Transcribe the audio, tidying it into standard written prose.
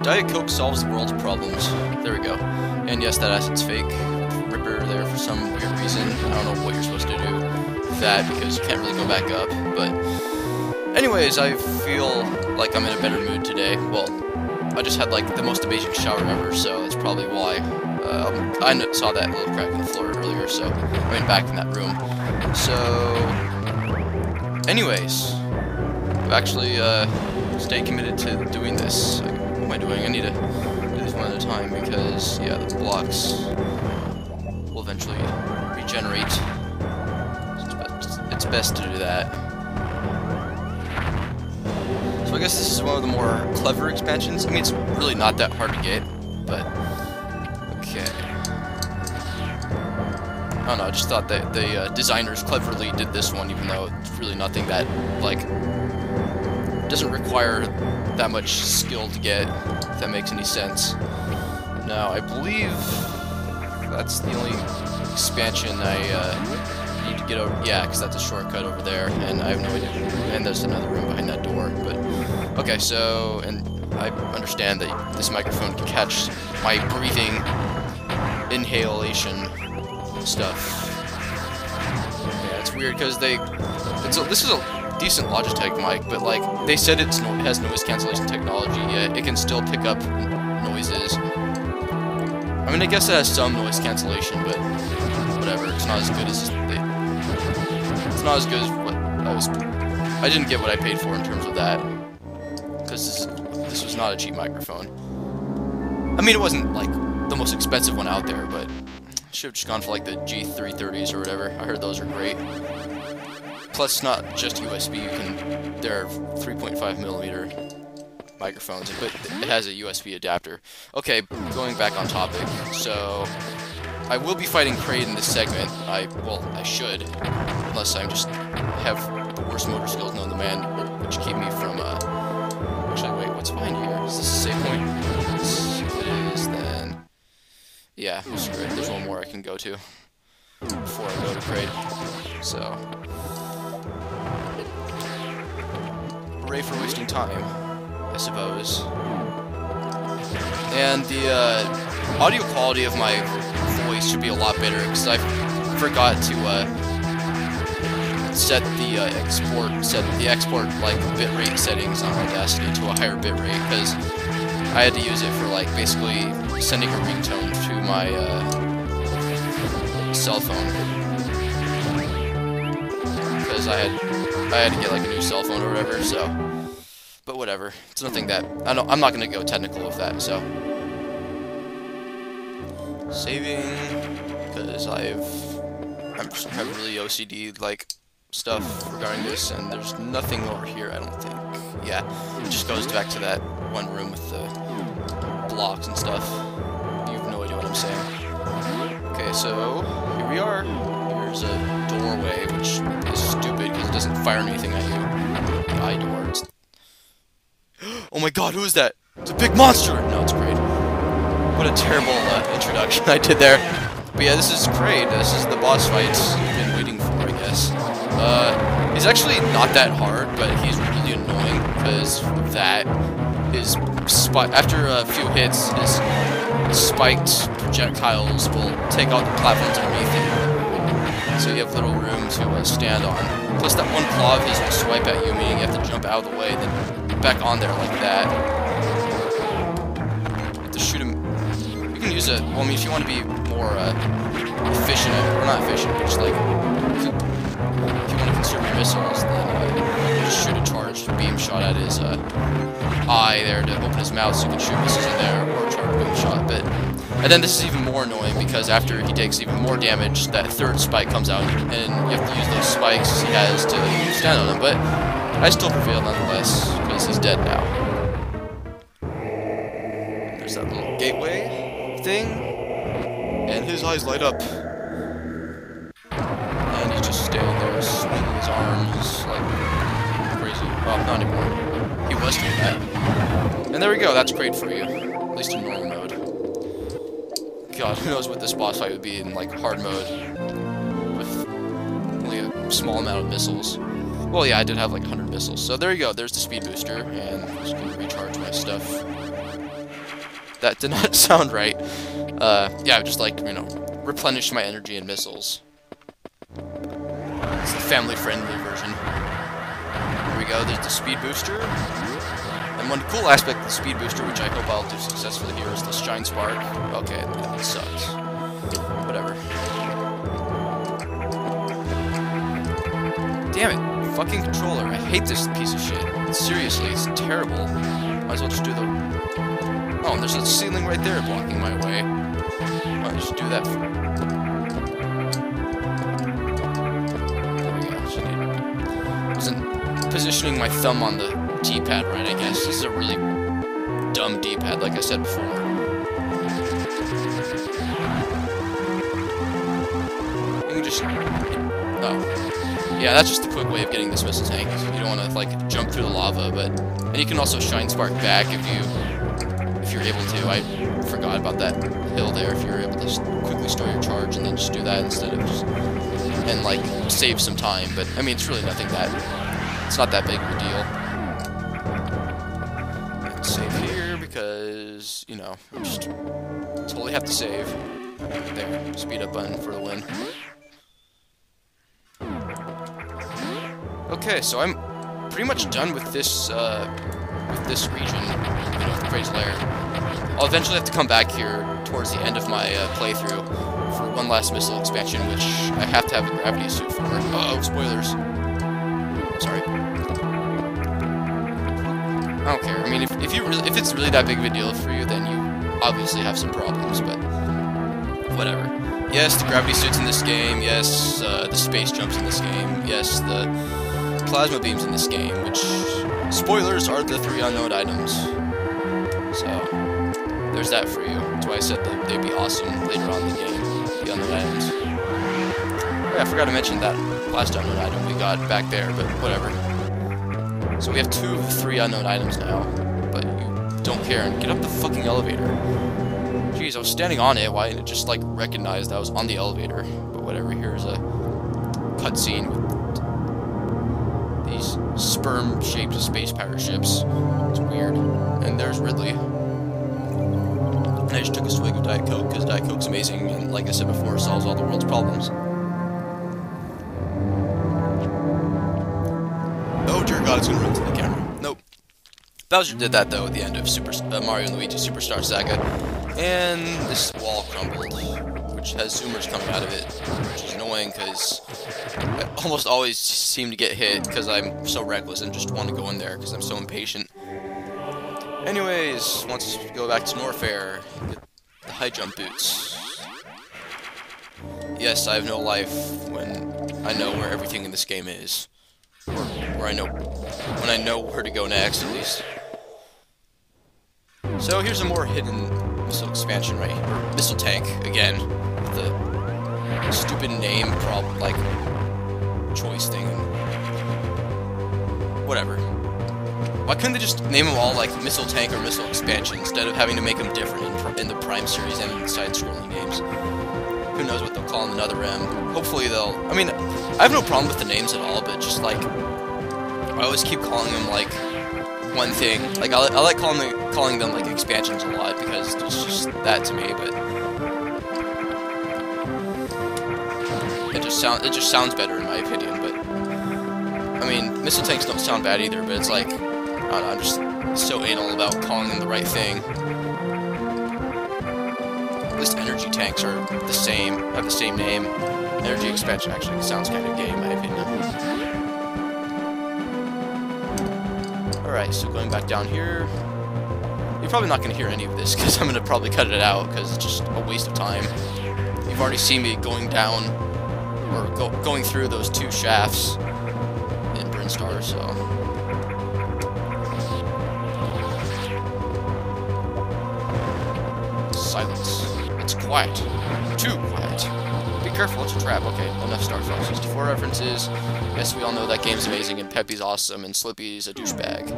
Diet Coke solves the world's problems. There we go. And yes, that asset's fake. Ripper there for some weird reason. I don't know what you're supposed to do with that because you can't really go back up. But anyways, I feel like I'm in a better mood today. Well, I just had like the most amazing shower ever, so that's probably why. I saw that little crack in the floor earlier, so I went back in that room. So, anyways, I've actually stayed committed to doing this. Like, what am I doing? I need to do this one at a time because, yeah, the blocks will eventually regenerate. So it's best to do that. So I guess this is one of the more clever expansions. I mean, it's really not that hard to get, but okay. I don't know, I just thought that the designers cleverly did this one, even though it's really nothing that, like, doesn't require that much skill to get, if that makes any sense. Now, I believe that's the only expansion I need to get over. Yeah, because that's a shortcut over there, and I have no idea. And there's another room behind that door, but okay, so, and I understand that this microphone can catch my breathing, inhalation stuff. Yeah, it's weird because this is a decent Logitech mic, but like they said it has noise cancellation technology, yet it can still pick up noises. I mean, I guess it has some noise cancellation, but whatever. It's not as good as it's not as good as what I didn't get what I paid for in terms of that, because this was not a cheap microphone. I mean, it wasn't like the most expensive one out there, but I should have just gone for like the G330s or whatever. I heard those are great. Plus, it's not just USB. There are 3.5mm microphones, but it has a USB adapter. Okay, going back on topic. So, I will be fighting Kraid in this segment. Well, I should, unless I just have the worst motor skills known to man, which keep me from. Actually, wait, what's behind here? Is this a save point? If it is, then yeah, I'm screwed. There's one more I can go to before I go to Kraid. So, hooray for wasting time, I suppose. And the audio quality of my voice should be a lot better because I forgot to set the export like bitrate settings on Audacity to a higher bitrate because I had to use it for like basically sending a ringtone to my cell phone because I had to get like a new cell phone or whatever. So, but whatever, it's nothing that I'm not gonna go technical with that. So, saving because I have really OCD like stuff regarding this, and there's nothing over here, I don't think. Yeah, it just goes back to that one room with the blocks and stuff. You have no idea what I'm saying. Okay, so here we are. Here's a doorway, which is stupid because it doesn't fire anything at you. The eye door. Oh my god, who is that? It's a big monster! No, it's Kraid. What a terrible introduction I did there. But yeah, this is Kraid. This is the boss fight you've been waiting for, I guess. He's actually not that hard, but he's really annoying because that is after a few hits, his spiked projectiles will take out the platforms underneath him. So you have little room to stand on. Plus that one claw of his will swipe at you, meaning you have to jump out of the way, then get back on there like that. You have to shoot him. You can use it. Well, I mean, if you want to be more efficient, or not efficient, but just like if you want to conserve your missiles, then you just shoot a charged beam shot at his eye there to open his mouth so you can shoot missiles in there, or a charged beam shot. But and then this is even more annoying because after he takes even more damage, that third spike comes out, and you have to use those spikes he has to stand on him. But I still prevail nonetheless because he's dead now. There's that little gateway thing, and his eyes light up. And he's just standing there swinging his arms like crazy. Well, not anymore. He was doing that. And there we go, that's great for you. At least in normal mode. God, who knows what this boss fight would be in like hard mode. With only a small amount of missiles. Well, yeah, I did have like 100 missiles. So there you go, there's the speed booster. And I'm just gonna recharge my stuff. That did not sound right. Yeah, just like, you know, replenish my energy and missiles. It's the family-friendly version. Here we go, there's the speed booster. And one cool aspect of the speed booster, which I hope I'll do successfully here, is the shine spark. Okay, that sucks. Whatever. Damn it. Fucking controller. I hate this piece of shit. Seriously, it's terrible. Might as well just do the... Oh, and there's a ceiling right there blocking my way. Might just do that. There we go. Wasn't positioning my thumb on the D-pad right, I guess. This is a really dumb D-pad, like I said before. You can just... Oh. Yeah, that's just the quick way of getting this missile tank. You don't want to, like, jump through the lava, but... And you can also shine spark back if you're able to. I forgot about that hill there, if you're able to just quickly store your charge and then just do that instead of just... And, like, save some time, but, I mean, it's really nothing that... It's not that big of a deal. Let's save here, because, you know, I just totally have to save. There, speed up button for the win. Okay, so I'm pretty much done with this region, you know, with Kraid's lair. I'll eventually have to come back here towards the end of my playthrough for one last missile expansion, which I have to have a gravity suit for. Uh-oh, spoilers. Sorry. I don't care. I mean, if it's really that big of a deal for you, then you obviously have some problems, but whatever. Yes, the gravity suit's in this game. Yes, the space jump's in this game. Yes, the plasma beams in this game, which, spoilers, are the 3 unknown items. So, there's that for you. That's why I said that they'd be awesome later on in the game, the unknown items. Oh, yeah, I forgot to mention that last unknown item we got back there, but whatever. So we have 2 of the 3 unknown items now, but you don't care, and get up the fucking elevator. Jeez, I was standing on it, why didn't it just, like, recognize that I was on the elevator? But whatever, here's a cutscene with these sperm-shaped space pirate ships. It's weird. And there's Ridley. And I just took a swig of Diet Coke, because Diet Coke's amazing, and like I said before, solves all the world's problems. Oh dear God, it's gonna run to the camera. Nope. Bowser did that though at the end of Mario and Luigi Superstar Saga, and this wall crumbled, which has zoomers coming out of it, which is annoying because I almost always seem to get hit because I'm so reckless and just want to go in there because I'm so impatient. Anyways, once we go back to Norfair, get the high jump boots. Yes, I have no life when I know where everything in this game is. Or when I know where to go next, at least. So here's a more hidden missile expansion right here. Or missile tank, again, with the stupid name like, choice thing. Whatever. Why couldn't they just name them all, like, missile tank or missile expansion, instead of having to make them different in the Prime series and in side-scrolling games? Who knows what they'll call them in Other M. Hopefully they'll... I mean, I have no problem with the names at all, but just, like... I always keep calling them, like, one thing. Like, I like calling them, like, expansions a lot, because it's just that to me, but... It just sounds better, in my opinion, but... I mean, missile tanks don't sound bad either, but it's like... I don't know, I'm just so anal about calling them the right thing. At least energy tanks are the same, have the same name. Energy expansion actually sounds kind of gay, in my opinion. Alright, so going back down here. You're probably not going to hear any of this, because I'm going to probably cut it out, because it's just a waste of time. You've already seen me going down, or going through those 2 shafts in Brinstar, so... Silence. It's quiet. Too quiet. Be careful, it's a trap. Okay, enough Star Fox 64 references. Guess we all know that game's amazing, and Peppy's awesome, and Slippy's a douchebag.